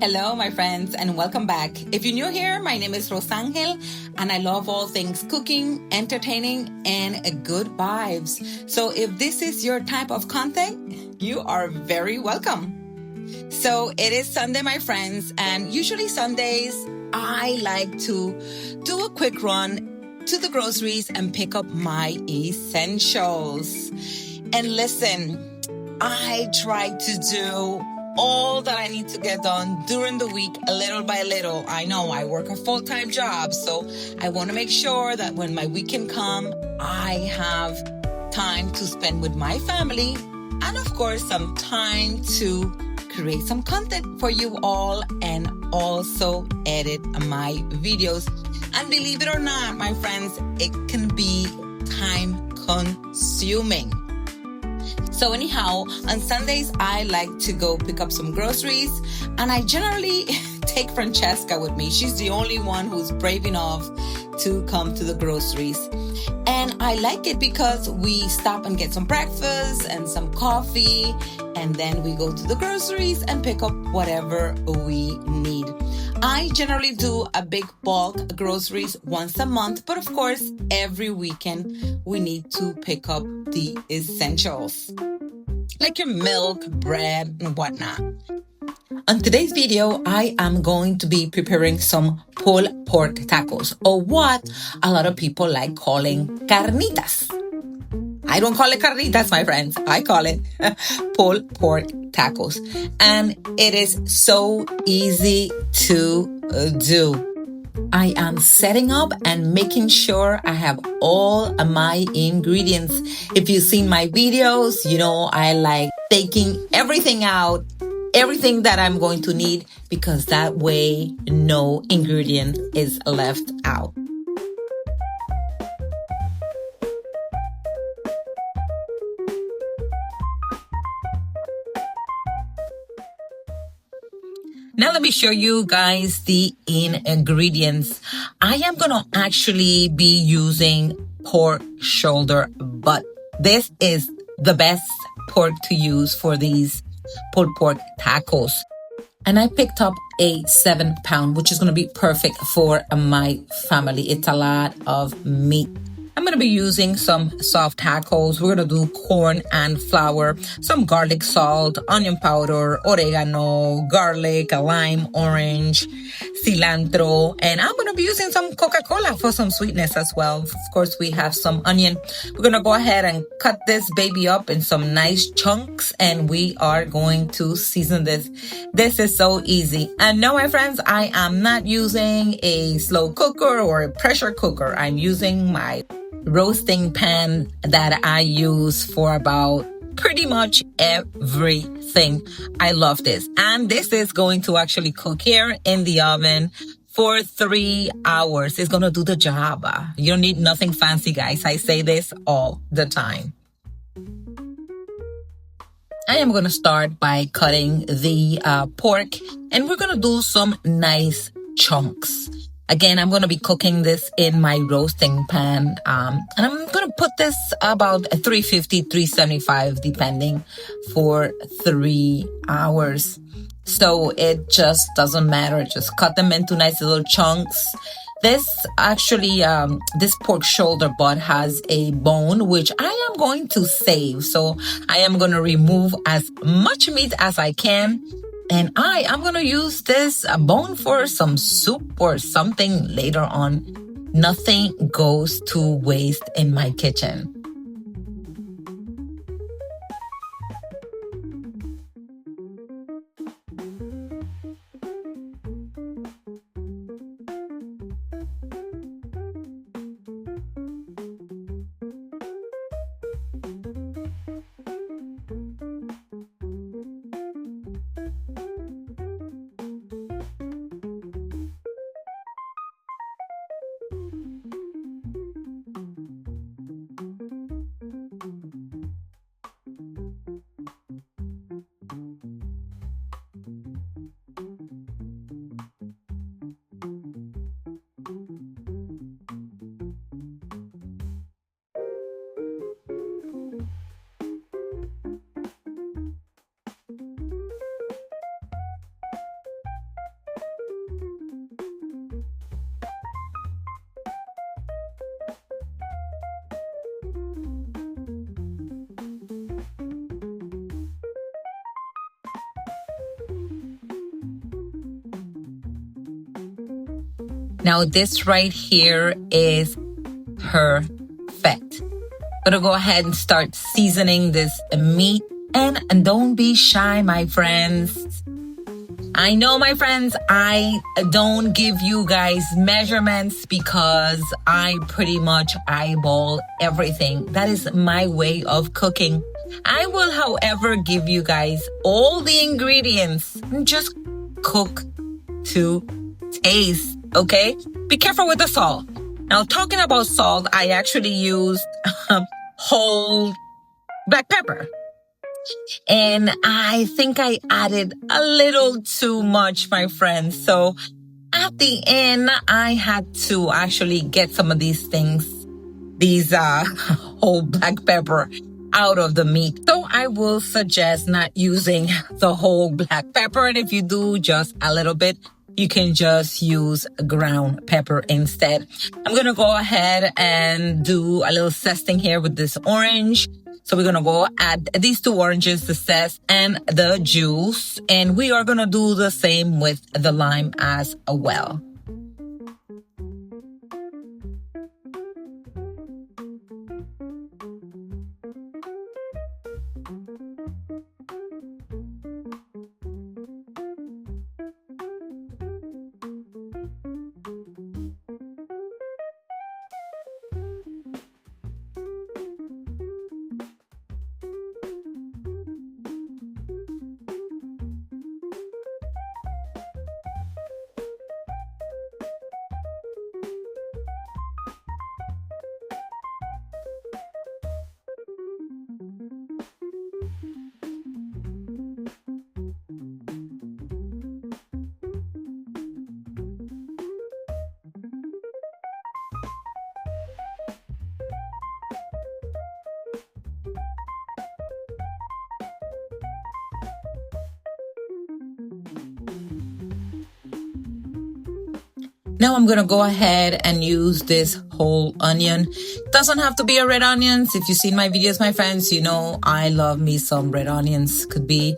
Hello, my friends, and welcome back. If you're new here, my name is Rosangel, and I love all things cooking, entertaining, and good vibes. So, if this is your type of content, you are very welcome. So, it is Sunday, my friends, and usually Sundays, I like to do a quick run to the groceries and pick up my essentials. And listen, I try to do all that I need to get done during the week, little by little. I know I work a full-time job, so I want to make sure that when my weekend comes, I have time to spend with my family and, of course, some time to create some content for you all and also edit my videos. And believe it or not, my friends, it can be time consuming. So anyhow, on Sundays, I like to go pick up some groceries, and I generally take Francesca with me. She's the only one who's brave enough to come to the groceries. And I like it because we stop and get some breakfast and some coffee, and then we go to the groceries and pick up whatever we need. I generally do a big bulk groceries once a month, but of course, every weekend we need to pick up the essentials, like your milk, bread, and whatnot. On today's video, I am going to be preparing some pulled pork tacos, or what a lot of people like calling carnitas. I don't call it carnitas, my friends. I call it pulled pork tacos. And it is so easy to do. I am setting up and making sure I have all of my ingredients. If you've seen my videos, you know I like taking everything out, everything that I'm going to need, because that way no ingredient is left out. Now let me show you guys the ingredients. I am going to actually be using pork shoulder butt. This is the best pork to use for these pulled pork tacos. And I picked up a 7-pound, which is going to be perfect for my family. It's a lot of meat. I'm going to be using some soft tacos. We're going to do corn and flour, some garlic salt, onion powder, oregano, garlic, lime, orange, cilantro, and I'm going to be using some Coca-Cola for some sweetness as well. Of course, we have some onion. We're going to go ahead and cut this baby up in some nice chunks, and we are going to season this. This is so easy. And no, my friends, I am not using a slow cooker or a pressure cooker. I'm using my roasting pan that I use for about pretty much everything. I love this. And this is going to actually cook here in the oven for 3 hours. It's going to do the job. You don't need nothing fancy, guys. I say this all the time. I am going to start by cutting the pork, and we're going to do some nice chunks. Again, I'm going to be cooking this in my roasting pan, and I'm going to put this about 350, 375, depending, for 3 hours. So it just doesn't matter. Just cut them into nice little chunks. This actually, this pork shoulder butt has a bone, which I am going to save. So I am going to remove as much meat as I can. And I am going to use this bone for some soup or something later on. Nothing goes to waste in my kitchen. Now this right here is perfect. Gonna go ahead and start seasoning this meat. And don't be shy, my friends. I know, my friends, I don't give you guys measurements because I pretty much eyeball everything. That is my way of cooking. I will, however, give you guys all the ingredients. Just cook to taste, okay? Be careful with the salt. Now, talking about salt, I actually used whole black pepper. And I think I added a little too much, my friends. So at the end, I had to actually get some of these things, these whole black pepper out of the meat. So I will suggest not using the whole black pepper. And if you do just a little bit, you can just use ground pepper instead. I'm going to go ahead and do a little zesting here with this orange. So we're going to go add these 2 oranges, the zest and the juice. And we are going to do the same with the lime as well. Now I'm going to go ahead and use this whole onion. Doesn't have to be a red onions. If you've seen my videos, my friends, you know I love me some red onions. Could be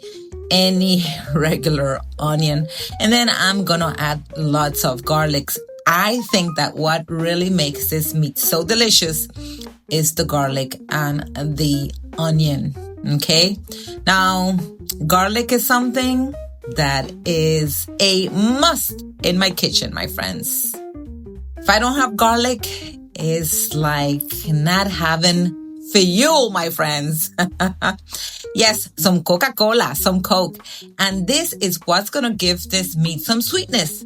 any regular onion. And then I'm going to add lots of garlics. I think that what really makes this meat so delicious is the garlic and the onion. Okay. Now, garlic is something that is a must in my kitchen, my friends. If I don't have garlic, it's like not having fuel, my friends. Yes, some Coca-Cola, some Coke. And this is what's going to give this meat some sweetness.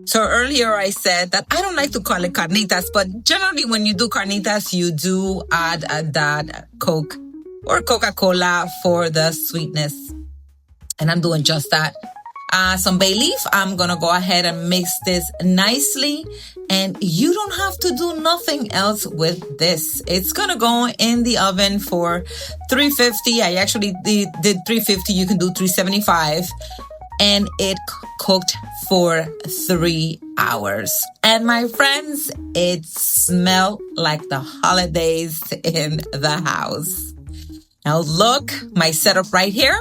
So earlier I said that I don't like to call it carnitas, but generally when you do carnitas, you do add that Coke or Coca-Cola for the sweetness. And I'm doing just that. Some bay leaf. I'm going to go ahead and mix this nicely. And you don't have to do nothing else with this. It's going to go in the oven for 350. I actually did 350. You can do 375. And it cooked for 3 hours. And my friends, it smelled like the holidays in the house. Now look, my setup right here.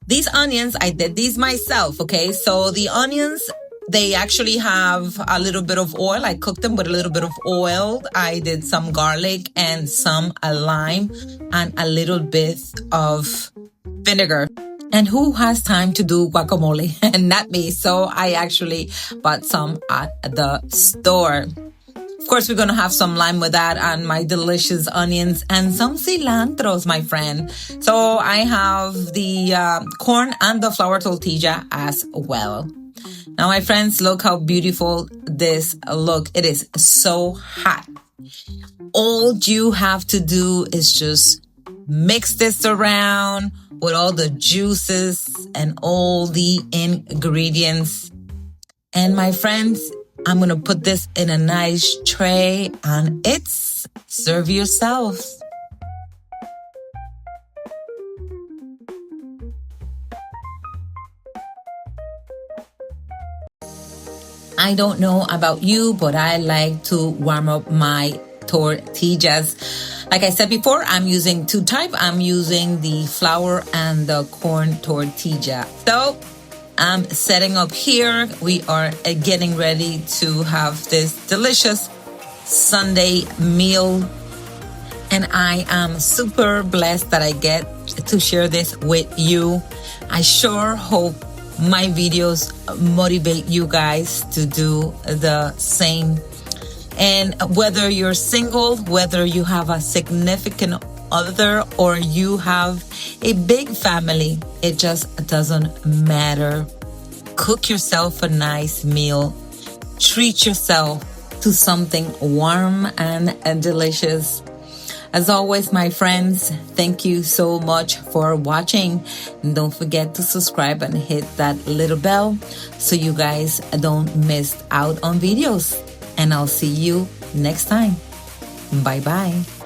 These onions, I did these myself, okay? So the onions, they actually have a little bit of oil. I cooked them with a little bit of oil. I did some garlic and some lime and a little bit of vinegar. And who has time to do guacamole? And not me. So I actually bought some at the store. Of course, we're going to have some lime with that and my delicious onions and some cilantros, my friend. So I have the corn and the flour tortilla as well. Now, my friends, look how beautiful this look. It is so hot. All you have to do is just mix this around with all the juices and all the ingredients. And my friends, I'm going to put this in a nice tray and it's serve yourself. I don't know about you, but I like to warm up my tortillas. Like I said before, I'm using 2 types. I'm using the flour and the corn tortilla. So I'm setting up here. We are getting ready to have this delicious Sunday meal. And I am super blessed that I get to share this with you. I sure hope my videos motivate you guys to do the same. And whether you're single, whether you have a significant other, or you have a big family, it just doesn't matter. Cook yourself a nice meal. Treat yourself to something warm and delicious. As always, my friends, thank you so much for watching. And don't forget to subscribe and hit that little bell so you guys don't miss out on videos. And I'll see you next time. Bye-bye.